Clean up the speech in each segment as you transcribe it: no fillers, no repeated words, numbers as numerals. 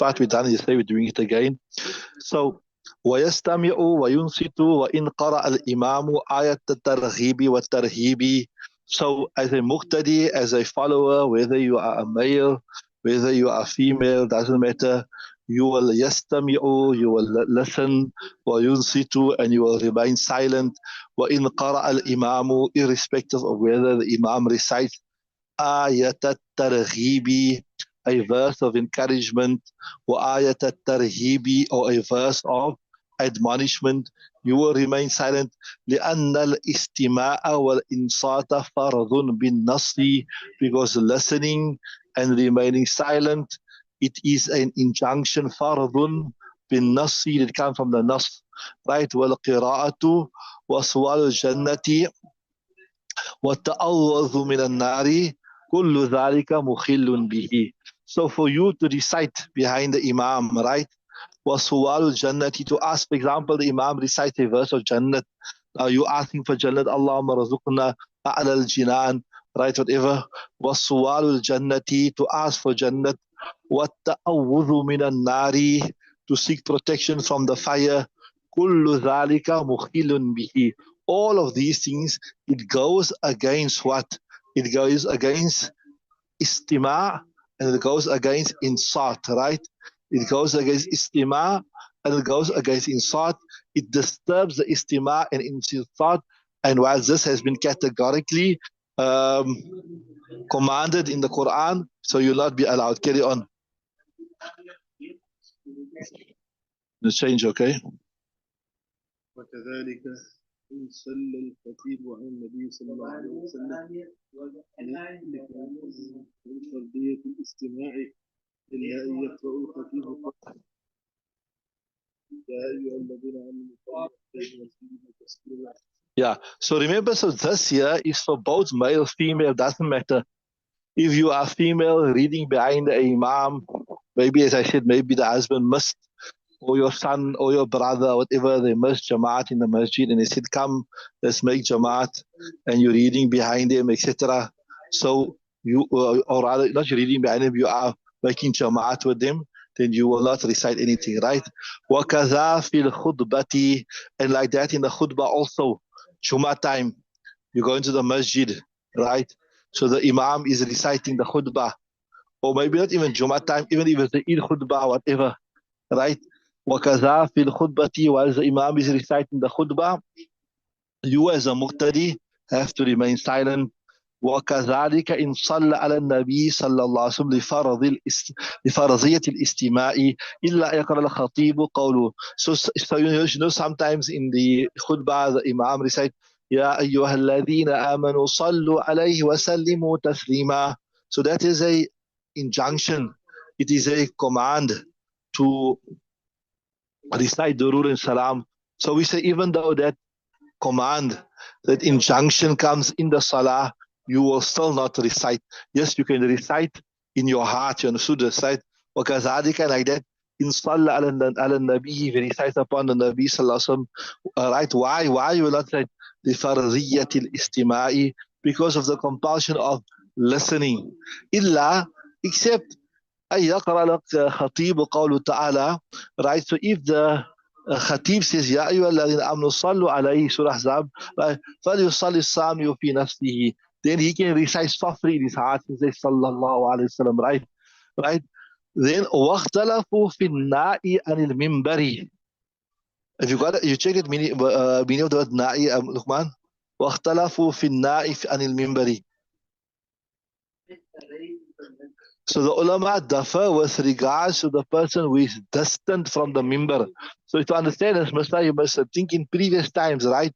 part we're done. You say we're doing it again. So, وَيَسْتَمِعُ وَيُنْصِتُ وَإِنْ قَرَأَ الْإِمَامُ آيَةَ التَّرْغِيبِ وَالتَّرْهِيبِ. So, as a muqtadi, as a follower, whether you are a male, whether you are a female, doesn't matter. You will yastami'u, you will listen, وَيُنْصِتُ, and you will remain silent. وَإِنْ قَرَأَ الْإِمَامُ, irrespective of whether the imam recites ayat al-targhibi, a verse of encouragement, wa ayat al-tarhibi, or a verse of admonishment, you will remain silent. لأن الاستماع والإنصات فرض بالنص, because listening and remaining silent, it is an injunction, فرض بالنص, it comes from the nas, right? والقراءة وسؤال الجنة وَالتَّعَوَّذُ مِنَ النَّارِ كُلُّ ذَلِكَ مُخِلٌّ بِهِ. So for you to recite behind the imam, right? وَسُوَالُ الْجَنَّةِ, to ask, for example, the imam recites a verse of Jannat. Now you asking for Jannat, Allahumma razuqna a'la al-jinan, right? Whatever. وَسُوَالُ الْجَنَّةِ, to ask for Jannat. وَالتَّعَوُّذُ مِنَ النَّارِ, to seek protection from the fire. كُلُّ ذَلِكَ مُخِلٌّ بِهِ. All of these things, it goes against what? It goes against istima' and it goes against insat, right? It goes against istima' and it goes against insat. It disturbs the istima' and insat. And while this has been categorically commanded in the Quran, so you'll not be allowed. Carry on. The change, okay? وكذلك إن صلى الخطيب عن النبي صلى الله عليه وسلم من فرضية الاستماع إلا أن يقرأ الخطيب يا أيها الذين آمنوا. Yeah, so remember, so this here is for both male, female, doesn't matter. If you are female reading behind the imam, maybe as I said, maybe the husband missed, or your son or your brother, whatever, they missed Jamaat in the masjid and they said, come, let's make Jamaat, and you're reading behind them, etc. So you, or rather, not you're reading behind them, you are making Jamaat with them, then you will not recite anything, right? وَكَذَا فِي الْخُطْبَةِ, and like that in the khutbah also, Jummah time, you go into the masjid, right? So the imam is reciting the khutbah, or maybe not even Jummah time, even if it's the Eid khutbah, whatever, right? وَكَذَا فِي الْخُطْبَةِ, while the imam is reciting the khutbah, you as a muqtadi have to remain silent. وَكَذَلِكَ إِنْ صَلَّ عَلَى النَّبِي صلى الله عليه وسلم لفرضية الاستماع إلا يقرأ الخطيب قوله. So you know sometimes in the khutbah the imam recite يا أيها الذين آمنوا صلوا عليه وسلموا تسليما. So that is a injunction, it is a command to recite durud and salam. So we say even though that command, that injunction comes in the salah, you will still not recite. Yes, you can recite in your heart, you understood, recite وَكَذَلِكَ, like that in Sallah ala Nabi, if he recites upon the Nabi sallallahu alaihi wasallam, right? Why you will not recite the farziyyatil istima'i? Because of the compulsion of listening. Illa, except أن يقرأ لك خطيب قوله تعالى, right? So if the Khatib says يا أيها الذين آمنوا صلوا عليه, Surah Ahzab, right? فليصلي الصامي في نفسه, then he can recite softly in his heart and say sallallahu alayhi wasallam, right? Then واختلفوا في الناء عن المنبر. If you got it, you check it, meaning of the word na'i, Luqman. واختلفوا في الناء عن المنبر. So the ulama differ with regards to the person who is distant from the mimbar. So to understand this, you must think in previous times, right?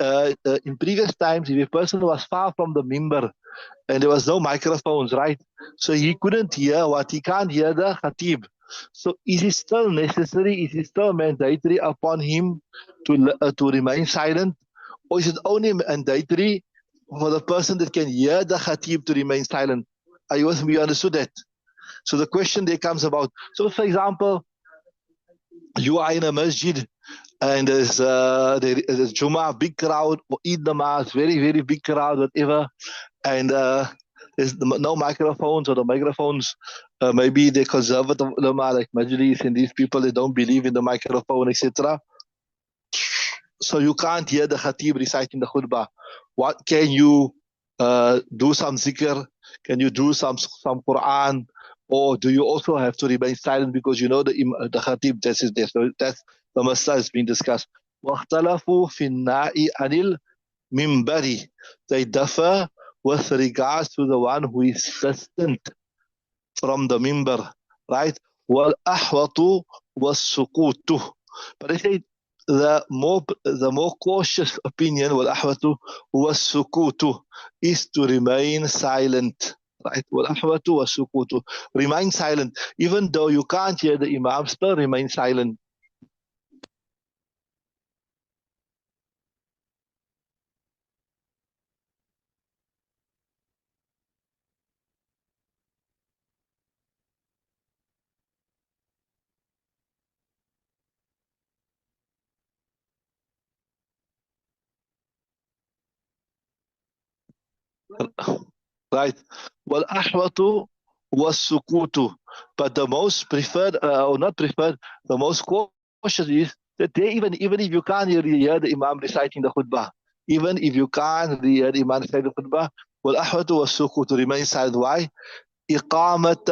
In previous times, if a person was far from the mimbar and there was no microphones, right? So he couldn't hear what? He can't hear the khatib. So is it still necessary? Is it still mandatory upon him to remain silent? Or is it only mandatory for the person that can hear the khatib to remain silent? Are you with me? You understood that? So the question there comes about. So for example, you are in a masjid and there's Jummah, big crowd, or Eid namaz, very, very big crowd, whatever. And there's no microphones, or the microphones, maybe they're conservative ulama like Majlis and these people, they don't believe in the microphone, etc. So you can't hear the khatib reciting the khutbah. What can you do some zikr? Can you do some Quran? Or do you also have to remain silent because you know the khatib, that's his death? So that's the masala has been discussed. وَاخْتَلَفُوا فِي النَّاءِ عَنِ الْمِنْبَرِ. They differ with regards to the one who is distant from the mimbar, right? وَالْأَحْوَطُ وَالسُّقُوتُ. But I say the more cautious opinion, وَالْأَحْوَطُ وَالسُّقُوتُ, is to remain silent. Right? وَالْأَحْوَطُ وَالسُّقُوتُ. Remain silent. Even though you can't hear the imam, still remain silent. Right. وَالْأَحْوَطُ وَالسُّكُوتُ. But the most preferred, or not preferred, the most cautious is that they, even if you can't really hear the Imam reciting the khutbah, even if you can't really hear the Imam reciting the khutbah, وَالْأَحْوَطُ وَالسُّكُوتُ, remain silent. Why? إقامة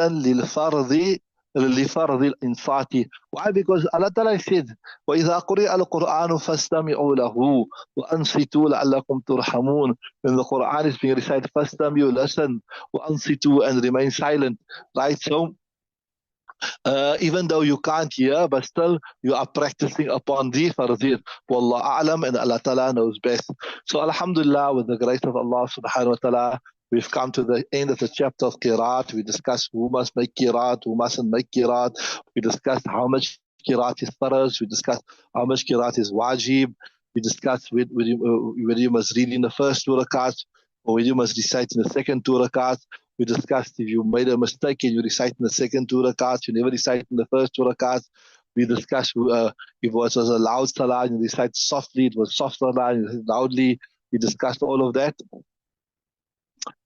لفرض الإنصات. Why? Because Allah Ta'ala said, وَإِذَا قُرِئَ الْقُرْآنُ فَاسْتَمِعُوا لَهُ وَأَنصِتُوا لَعَلَّكُمْ تُرْحَمُونَ. When the Quran is being recited, فَاسْتَمِعُوا, listen, وَأَنصِتُوا, and remain silent. Right? So even though you can't hear, but still you are practicing upon the farzir. Wallah a'lam, and Allah Ta'ala knows best. So Alhamdulillah, with the grace of Allah subhanahu wa ta'ala, we've come to the end of the chapter of Qiraat. We discussed who must make Qiraat, who mustn't make Qiraat. We discussed how much Qiraat is farz. We discussed how much Qiraat is wajib. We discussed whether you must read in the first two rakats, or whether you must recite in the second two rakats. We discussed if you made a mistake and you recite in the second two rakats, you never recite in the first two rakats. We discussed if it was a loud salah and you recite softly, it was soft salah and you recite loudly. We discussed all of that.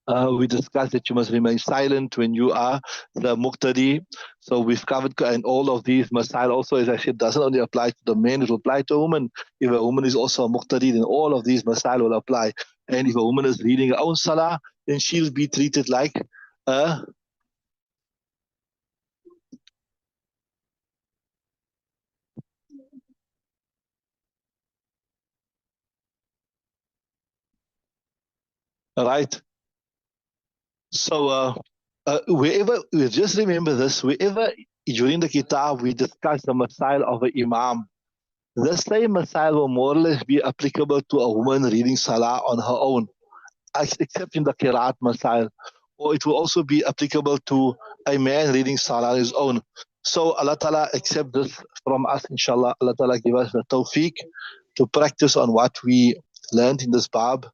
We discussed that you must remain silent when you are the muqtadi. So we've covered, and all of these masail also, as I said, doesn't only apply to the men, it will apply to a woman. If a woman is also a muqtadi, then all of these masail will apply. And if a woman is reading her own salah, then she'll be treated like a right. So wherever, just remember this, wherever during the kitab we discuss the masail of an imam, the same masail will more or less be applicable to a woman reading salah on her own, except in the qiraat masail. Or it will also be applicable to a man reading salah on his own. So Allah Ta'ala accept this from us, inshallah. Allah Ta'ala give us the tawfiq to practice on what we learned in this bab.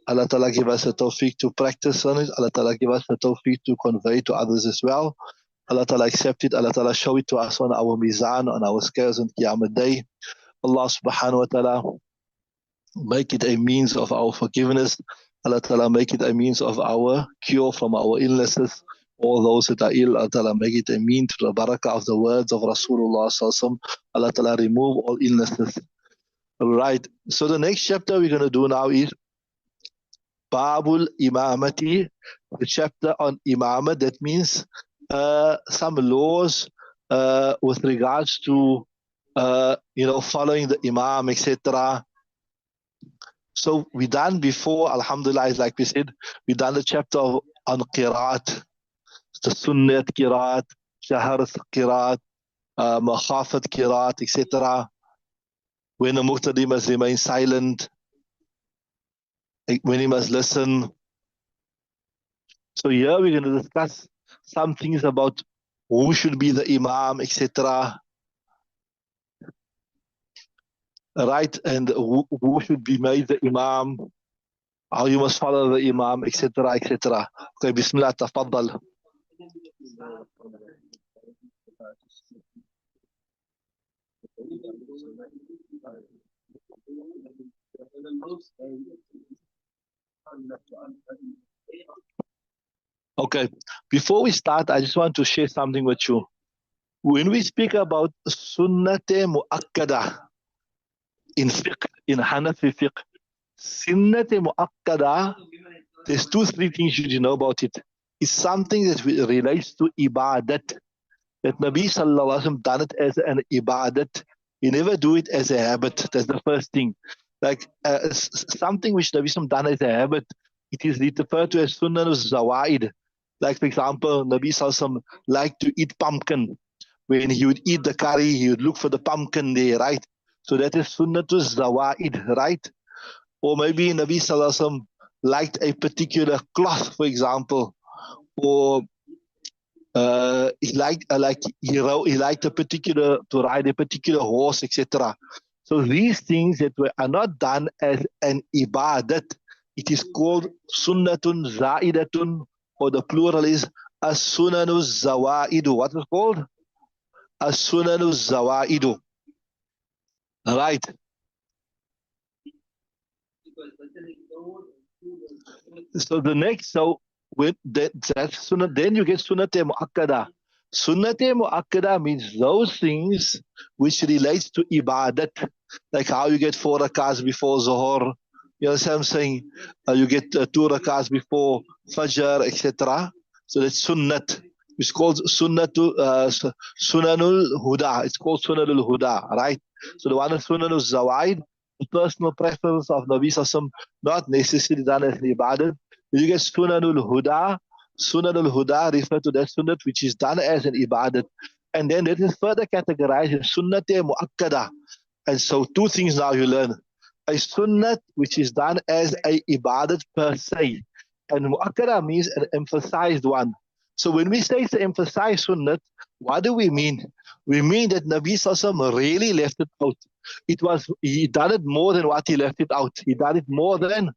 Allah Ta'ala give us the tawfiq to practice on it. Allah Ta'ala give us the tawfiq to convey to others as well. Allah Ta'ala accept it. Allah Ta'ala show it to us on our mizan, on our scales on Qiyamah Day. Allah Subhanahu wa Ta'ala make it a means of our forgiveness. Allah Ta'ala make it a means of our cure from our illnesses. All those that are ill, Allah Ta'ala make it a means to the barakah of the words of Rasulullah Sallallahu. Allah Ta'ala remove all illnesses. Right. So the next chapter we're going to do now is Babul Imamati, the chapter on Imamah. That means some laws with regards to following the Imam, etc. So we done before, Alhamdulillah, like we said, we done the chapter on Qiraat, the Sunnat Qiraat, Shaharat Qiraat, Makhafat Qiraat, etc. When the Muqtadi must remain silent, when he must listen. So here we're going to discuss some things about who should be the Imam, etc. Right? And who should be made the Imam, how you must follow the Imam, etc., etc. Okay, Bismillah, tafaddal. Okay, before we start, I just want to share something with you. When we speak about sunnate mu'akkada in fiqh, in Hanafi fiqh, sunnate mu'akkada, there's three things you know about it. It's something that relates to ibadat. That Nabi Sallallahu Alaihi Wasallam done it as an ibadat. He never do it as a habit. That's the first thing. Like something which Nabi Sallallahu done as a habit, it is referred to as sunnah zawaid. Like for example, Nabi Sallallahu liked to eat pumpkin. When he would eat the curry, he would look for the pumpkin there, right? So that is sunnah zawaid, right? Or maybe Nabi Sallallahu Alaihi Wasallam liked a particular cloth, for example, or he liked he liked a particular to ride a particular horse, etc. So these things that are not done as an ibadat, it is called sunnatun zaidatun, or the plural is as-sunanu zawaidu. What is called? As-sunanu zawaidu. Right. So the next, so with that's sunnah, then you get sunnate muakkada. Sunnate muakkada means those things which relates to ibadat, like how you get 4 rakahs before Zohar. You know what I'm saying? You get 2 rakahs before Fajr, etc. So that's sunnat. It's called sunnanul huda. It's called sunnanul huda, right? So the one is sunnanul zawaid, the personal preference of Nabi Sallallahu, not necessarily done as an ibadat. You get Sunanul Huda. Sunanul Huda refer to that sunnat which is done as an ibadat. And then it is further categorized as sunnate muakkada. And so 2 things now you learn. A sunnat which is done as a ibadat per se. And muakkada means an emphasized one. So when we say it's an emphasized sunnat, what do we mean? We mean that Nabi Sallallahu really left it out. He done it more than what he left it out. He done it more than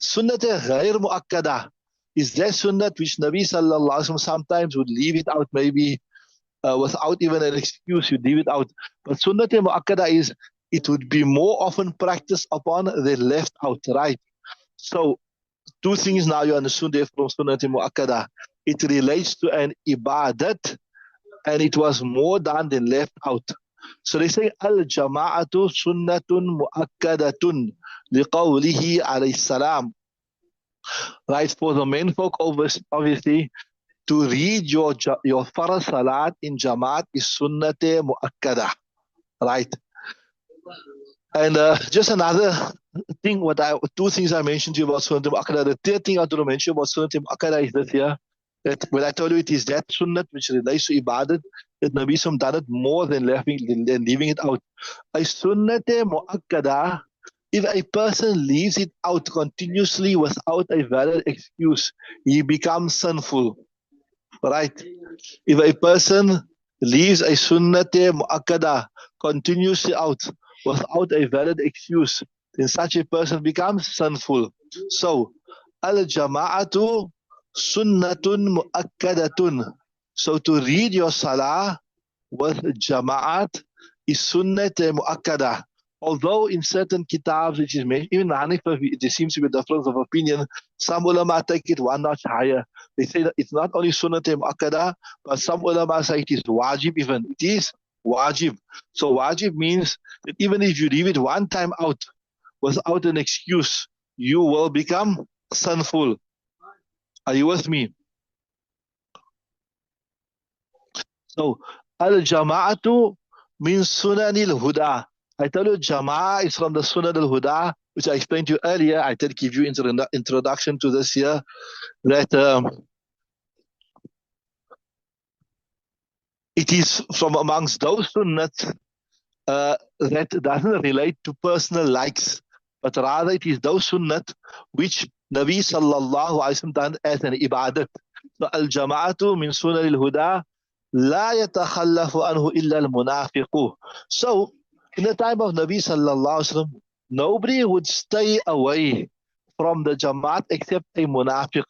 Sunnat ghair muakkada is that sunnat which Nabi Sallallahu Alaihi Wasallam sometimes would leave it out, maybe without even an excuse, you leave it out. But sunnat muakkada is it would be more often practiced upon than left out, right? So 2 things now you understood there from sunnat muakkada. It relates to an ibadat, and it was more done than left out. So they say al-jama'atu sunnatun muakkadatun liqawlihi alayhi salam. Right, for the men folk, obviously, to read your farz salat in jamaat is sunnate muakkada. Right. And just another thing, 2 things I mentioned to you about sunnat muakkada. The third thing I want to mention about sunnat muakkada is this here. That when I told you it is that sunnat which relates to ibadat, that Nabi Sallam done it more than leaving it out. A sunnat muakkada, if a person leaves it out continuously without a valid excuse, he becomes sinful. Right? If a person leaves a sunnate muakkada continuously out without a valid excuse, then such a person becomes sinful. So, al-jama'atu sunnatun muakkadatun. So to read your salah with jama'at is sunnat muakkada. Although in certain kitabs, which is mentioned, even Hanifa, there seems to be a difference of opinion. Some ulama take it 1 notch higher. They say that it's not only sunnat muakkada, but some ulama say it is wajib even. It is wajib. So wajib means that even if you leave it 1 time out without an excuse, you will become sinful. Are you with me? So al-jama'atu means sunanil huda. I tell you, Jama'ah is from the Sunan al-Huda, which I explained to you earlier. I did give you introduction to this here, that it is from amongst those sunnats that doesn't relate to personal likes, but rather it is those sunnat which Nabi Sallallahu Alaihi Wasallam done as an ibadat. So al-Jama'atu min Sunan al-Huda la yatakhallafu anhu illa al-munafiqu. So in the time of Nabi Sallallahu Alaihi Wasallam, nobody would stay away from the Jamaat except a munafiq.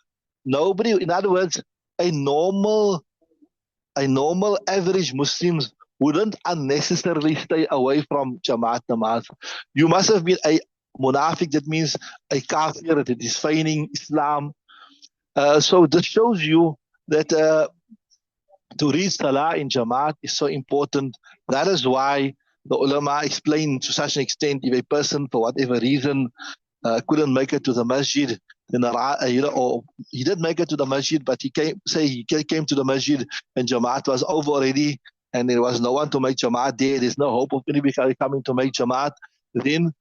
Nobody, in other words, a normal average Muslims wouldn't unnecessarily stay away from Jamaat namaz. You must have been a munafiq, that means a kafir that is feigning Islam. So this shows you that to read Salah in Jamaat is so important. That is why the ulama explain to such an extent if a person, for whatever reason, couldn't make it to the masjid, then or he did make it to the masjid, but he came to the masjid and Jamaat was over already, and there was no one to make Jamaat there. There's no hope of anybody coming to make Jamaat. Then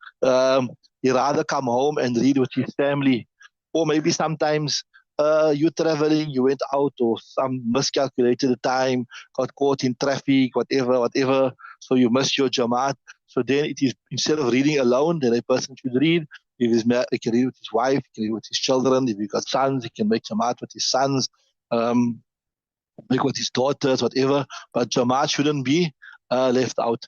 he rather come home and read with his family, or maybe sometimes. You're traveling, you went out, or some miscalculated the time, got caught in traffic, whatever. So you missed your Jamaat. So then it is, instead of reading alone, then a person should read. If he's married, he can read with his wife, he can read with his children. If he's got sons, he can make Jamaat with his sons, um, make with his daughters, whatever. But Jamaat shouldn't be left out.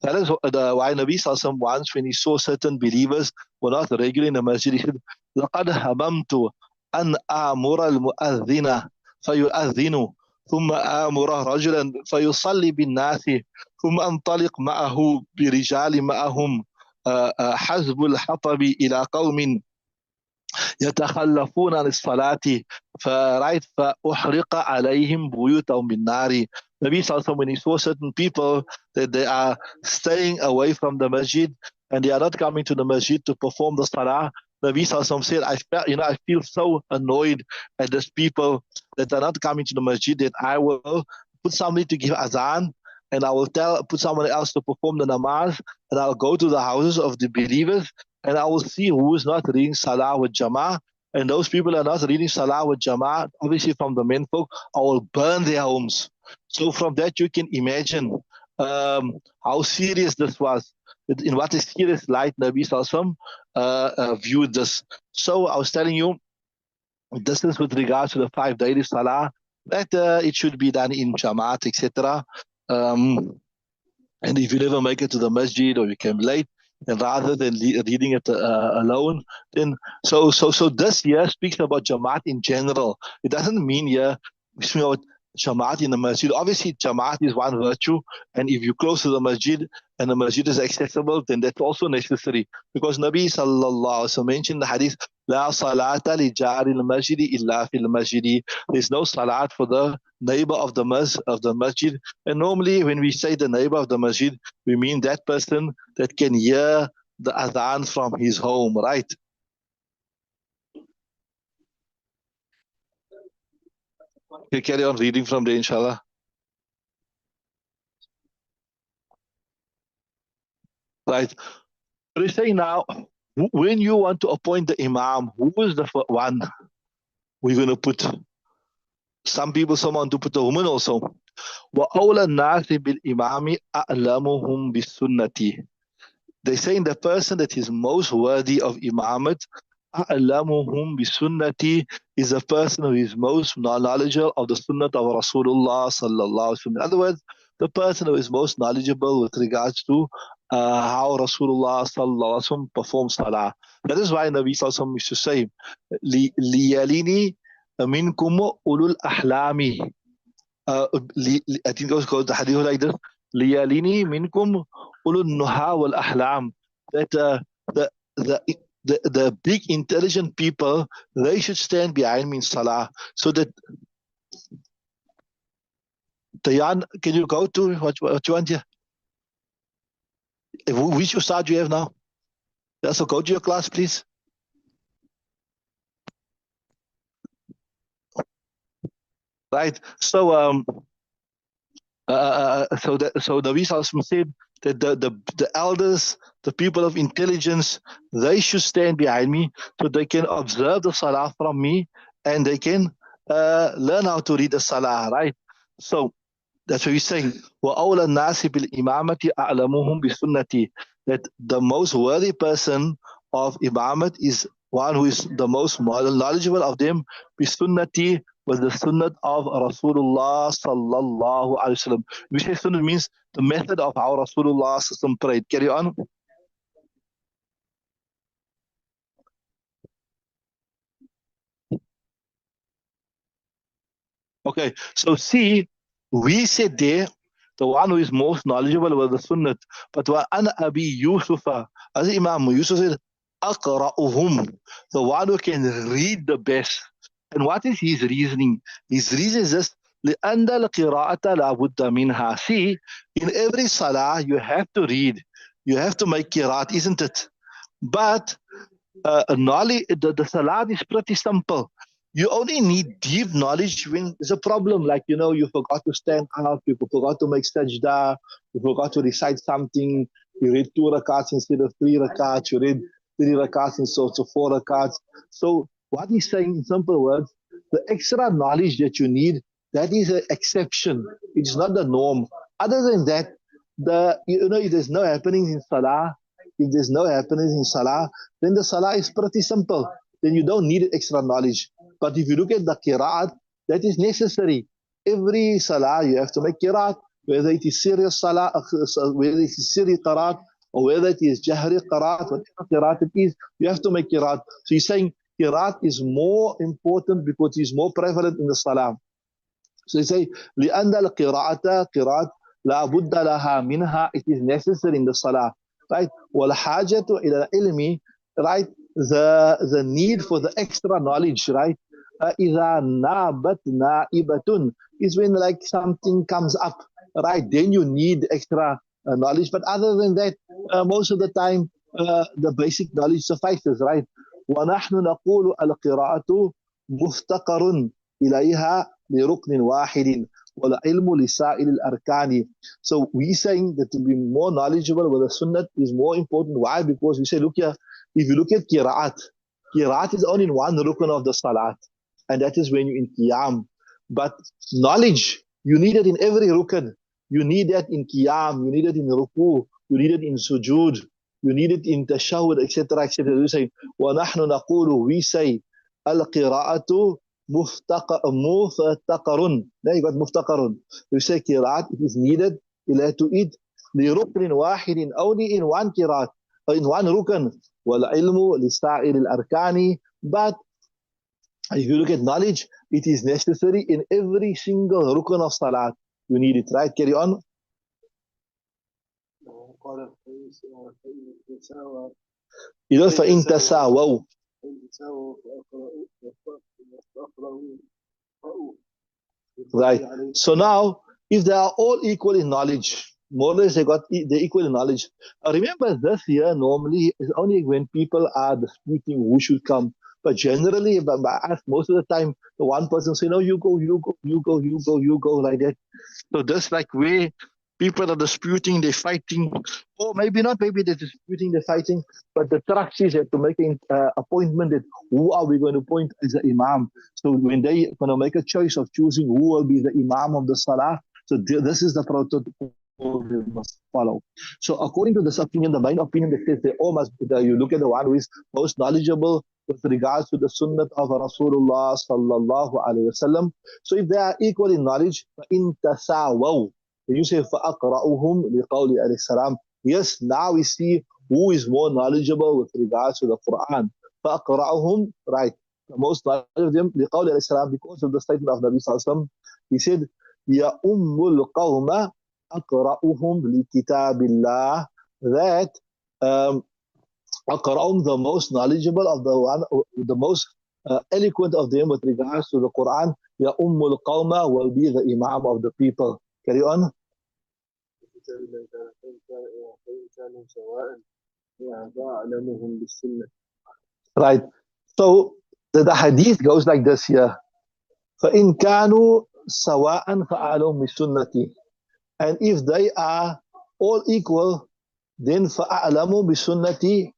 That is why Nabi Sallallahu once, when he saw certain believers were not regular in the masjid, he said, لَقَدْ هَمَمْتُ أَنْ آمُرَ الْمُؤَذِّنَ فَيُؤَذِّنُ ثم آمر رجلا فيصلي بالناس ثم أنطلق معه برجال معهم حزب الحطب إلى قوم يتخلفون عن الصلاة فأحرق عليهم بيوتهم بالنار. Nabi Sallallahu when he saw certain people that they are staying away from the masjid and they are not coming to the masjid to perform the salah, Nabi Sallallahu said, I feel so annoyed at these people that are not coming to the masjid that I will put somebody to give azan and I will put someone else to perform the namaz and I'll go to the houses of the believers and I will see who is not reading Salah with Jama'ah. And those people are not reading Salah with Jama'ah, obviously from the menfolk, I will burn their homes. So from that you can imagine how serious this was. In what a serious light Nabi Sallallahu viewed this. So I was telling you, this is with regards to the 5 daily Salah, that it should be done in Jama'at, etc. And if you never make it to the masjid or you came late, and rather than reading it alone, then so this here speaks about Jamaat in general. It doesn't mean here we speak about Jamaat in the masjid. Obviously, Jamaat is one virtue, and if you're close to the masjid and the masjid is accessible, then that's also necessary. Because Nabi Sallallahu Alaihi Wasallam mentioned the hadith, La salata li jari al-masjidi illa fil masjidi. There's no salat for the neighbor of the masjid. And normally when we say the neighbor of the masjid, we mean that person that can hear the adhan from his home, right? You carry on reading from there, inshallah. Right. But you say now, when you want to appoint the imam, who is the one we're going to put? Some people want to put a woman also. وَأَوْلَى النَّاسِ بِالْإِمَامِ أَعْلَمُهُمْ بِالسُّنَّةِ. They say the person that is most worthy of imamat, أَعْلَمُهُمْ بِالسُّنَّةِ, is a person who is most knowledgeable of the sunnah of Rasulullah Sallallahu Alaihi Wasallam. In other words, the person who is most knowledgeable with regards to how Rasulullah Sallallahu Alaihi Wasallam performs salah. That is why Nabi Sallallahu Alaihi Wasallam used to say, لِيَلِنِي مِنْكُمْ أُولُو الْأَحْلَامِ. I think it goes the hadith like this: "Liyalini minkum ulun nuha wal ahlam." That the big intelligent people, they should stand behind me in salah. So that Tayan, can you go to what you want here? Which ustad do you have now? Yeah, so go to your class, please. Right. So Nabi Sallallahu said that the elders, the people of intelligence, they should stand behind me so they can observe the salah from me and they can learn how to read the salah, right? So that's what he's saying. وَأَوْلَى النَّاسِ بِالْإِمَامَةِ أَعْلَمُهُمْ بِسُنَّةِ. That the most worthy person of imamat is one who is the most knowledgeable of them, بِسُنَّةِ, with the sunnah of Rasulullah Sallallahu Alaihi Wasallam. We say sunnah means the method of how Rasulullah Sallallahu prayed. Carry on. Okay, so see, we said there, the one who is most knowledgeable was the sunnah. But وَأَنَا أَبِي يُوسُفَ, as Imam Yusuf said, أَقْرَأُهُمْ, the one who can read the best. And what is his reasoning? His reason is this: لأن القراءة لا بد منها. See, in every salah you have to read, you have to make qiraat, isn't it? But knowledge, the salah is pretty simple. You only need deep knowledge when there's a problem, like, you forgot to stand up, you forgot to make sajda, you forgot to recite something, you read 2 rakats instead of 3 rakats, you read 3 rakats instead of 4 rakats. So what he's saying in simple words, the extra knowledge that you need, that is an exception. It's not the norm. Other than that, if there's no happenings in salah, if there's no happenings in salah, then the salah is pretty simple. Then you don't need extra knowledge. But if you look at the qiraat, that is necessary. Every salah you have to make qiraat, whether it is serious salah, whether it is serious qiraat, or whether it is jahri qiraat, whatever qiraat it is, you have to make qiraat. So he's saying qiraat is more important because it's more prevalent in the salah. So he say, لأن القراءة قراءة لا بد لها منها, it is necessary in the salah, right? والحاجة إلى العلم, right? The need for the extra knowledge, right? إذا نابت نائبة, is when like something comes up, right? Then you need extra knowledge. But other than that, most of the time, the basic knowledge suffices, right? ونحن نقول القراءة مفتقر إليها لركن واحد والعلم لسائر الأركان. So we saying that to be more knowledgeable with the sunnah is more important. Why? Because we say, look here, if you look at qiraat is only in one rukn of the salat, and that is when you're in qiyam. But knowledge, you need it in every rukn. You need that in qiyam, you need it in ruku, you need it in sujood, you need it in tashahud, etc. etc. We say, وَنَحْنُ نَقُولُ, we say, الْقِرَاءَةُ مُفْتَقَرٌ. There you got مُفْتَقَرٌ. We say qiraat, it is needed to eat لِرُكْنٍ وَاحِدٍ, only in one qiraat, or in one rukn. وَالْعِلْمُ لِسَائِرِ الْأَرْكَانِ. But if you look at knowledge, it is necessary in every single rukn of salat. You need it, right? Carry on. إذا فإن تساووا. Right. So now, if they are all equal in knowledge, more or less they equal in knowledge. Remember, this year normally is only when people are disputing who should come. But generally, by us, most of the time, the one person say, no, you go, like that. So this like where people are disputing, they're fighting, or maybe not, maybe they're disputing, they're fighting, but the trustees have to make an appointment that who are we going to appoint as the imam. So when they going to make a choice of choosing who will be the imam of the salah, so this is the protocol they must follow. So according to this opinion, the main opinion that says they all must, you look at the one who is most knowledgeable with regards to the sunnah of Rasulullah sallallahu alaihi wasallam. So if they are equal in knowledge, in tasawaw, you say فَأَقْرَأُهُمْ لِقَوْلِ عَلَيْهِ السَّلَامِ. Yes, now we see who is more knowledgeable with regards to the Quran. فَأَقْرَأُهُمْ, right, the most knowledgeable of them, لِقَوْلِ عَلَيْهِ السَّلَامِ, because of the statement of Nabi sallallahu alaihi wasallam. He said, يَأُمُّ الْقَوْمَ أَقْرَأُهُمْ لِكِتَابِ اللَّهِ, that أقرأهم, the most knowledgeable of the most eloquent of them with regards to the Quran, يَأُمُّ الْقَوْمَ, will be the imam of the people. Carry on. Right. So the hadith goes like this here. فَإِنْ كَانُوا سَوَاءً فَأَعْلَمُ بِسُنَّتِي. And if they are all equal, then فَأَعْلَمُ بِسُنَّتِي.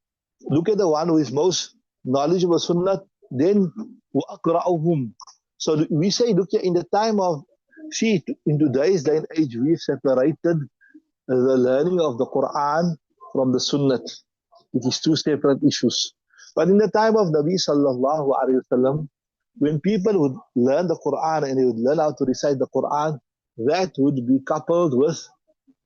Look at the one who is most knowledgeable sunnah, then وَأَقْرَأُهُمْ. So we say, look here, in the time of, see, in today's day and age, we've separated the learning of the Quran from the Sunnah. It is two separate issues. But in the time of Nabi sallallahu alaihi wasallam, when people would learn the Quran and they would learn how to recite the Quran, that would be coupled with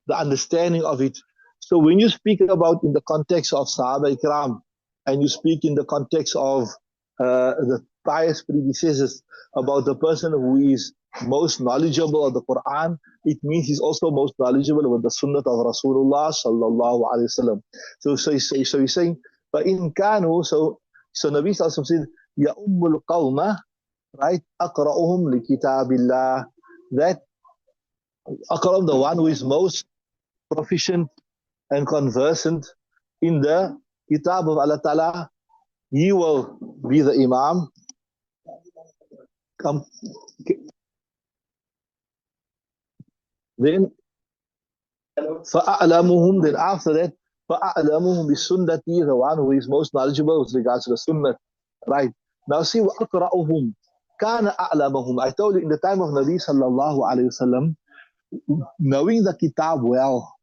the understanding of it. So when you speak about in the context of Sahaba Ikram, and you speak in the context of the pious predecessors about the person who is most knowledgeable of the Quran, it means he's also most knowledgeable with the Sunnah of Rasulullah sallallahu alaihi wasallam. So he's saying, but in kanu, so Nabi sallallahu alaihi wasallam said, ya ummul qawma, right? أقرأهم لكتاب الله. That أقرأهم, the one who is most proficient and conversant in the Kitab of Allah Ta'ala, he will be the Imam. Then فَأَعْلَمُهُمْ, then after that, فَأَعْلَمُهُمْ بِالسُنَّةِ, the one who is most knowledgeable with regards to the Sunnah. Right. Now see, وَأَقْرَأُهُمْ كَانَ أَعْلَمَهُمْ. I told you, in the time of Nabi sallallahu alayhi wasallam, knowing the Kitab well,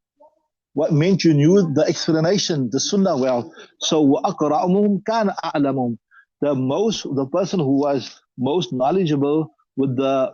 what meant you knew the explanation, the Sunnah well. So وَأَقْرَأُهُمْ كَانَ أَعْلَمَهُمْ. The person who was most knowledgeable with the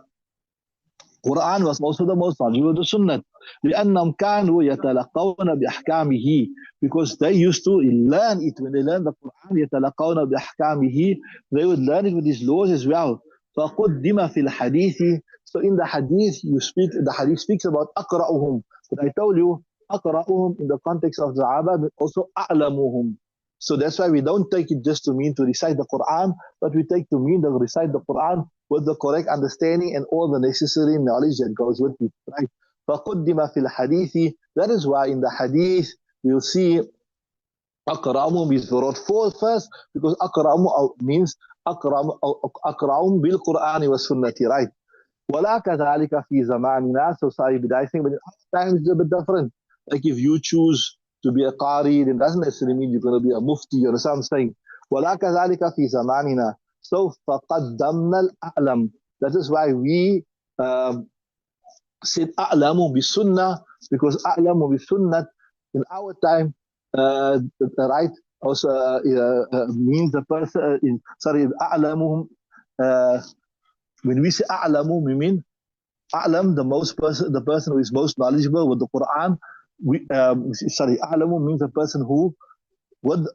Quran was also the most knowledgeable of the Sunnah. لأنهم كانوا يتلقون بأحكامه, because they used to learn it. When they learned the Quran, يتلقون بأحكامه, they would learn it with his laws as well. فقدم في الحديث. So in the hadith, the hadith speaks about أقرأهم. But I told you, أقرأهم in the context of the Arab, also أعلمهم. So that's why we don't take it just to mean to recite the Quran, but we take to mean to recite the Quran with the correct understanding and all the necessary knowledge that goes with it, right? فَقُدِّمَ فِي الْحَدِيثِ. That is why in the hadith we'll see أقرأهم is brought forth first, because أقرأهم means أقرأهم بالقرآن والسنة, right? ولا كذلك في زماننا. So sorry, but I think but in our times it's a bit different. Like if you choose to be a qari, then doesn't necessarily mean you're going to be a mufti or something. ولا كذلك في زماننا. So فقدمنا الأعلم. That is why we said أعلم بالسنة, because أعلم بالسنة in our time, right, also means the person. Sorry, أعلمهم. When we say أعلم, we mean أعلم, the person who is most knowledgeable with the Quran. أعلم means the person who would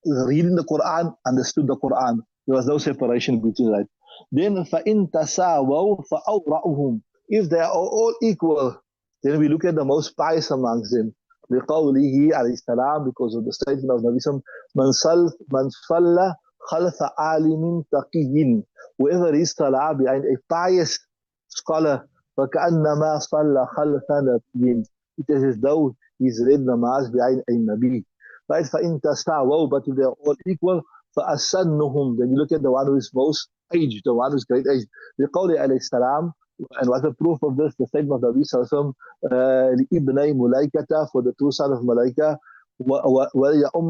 reading the Quran understood the Quran. There was no separation between that. Then فَإِن تَسَاوَوْا فَأَوْرَأُهُمْ. If they are all equal, then we look at the most pious amongst them. لِقَوْلِهِ عَلَيْهِ السَّلَامُ, because of the statement of Nabi Sallallahu مَنْ صَلَّى خَلْفَ عَالِمٍ تَقِيٍّ. Whoever is salah behind a pious scholar, فَكَأَنَّمَا صَلَّى خَلْفَ نَبِيٍّ. It is as though he's read namaz behind a Nabi. Right? فَإِن تَسْتَعْوَوْا, but if they are all equal, فَأَسَنُّهُمْ, then you look at the one who is most aged, the one who is great age. لِقَوْلِ عَلَيْهِ السَّلَامُ, and what a proof of this, the statement of Nabi Sallallahu Alaihi Wasallam, لِإِبْنَيْ مُلَيْكَةَ, for the two sons of Malaika, وَلِيَأُمَّكُمْ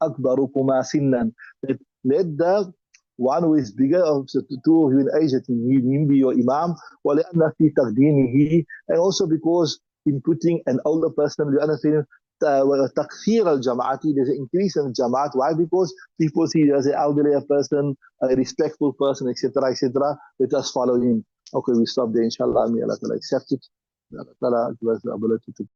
أَكْبَرُكُمَا سِنًّا. Let the one who is bigger of the two of you in age, that he be your Imam. وَلِأَنَّ فِي تَقْدِيمِهِ, and also because in putting an older person, تَكْثِيرَ الْجَمَاعَةِ, there's an increase in Jamaat. Why? Because people see there's an elderly person, a respectful person, etc., etc. Let us follow him. Okay, we stop there, inshallah. May Allah accept it. May Allah give us the ability to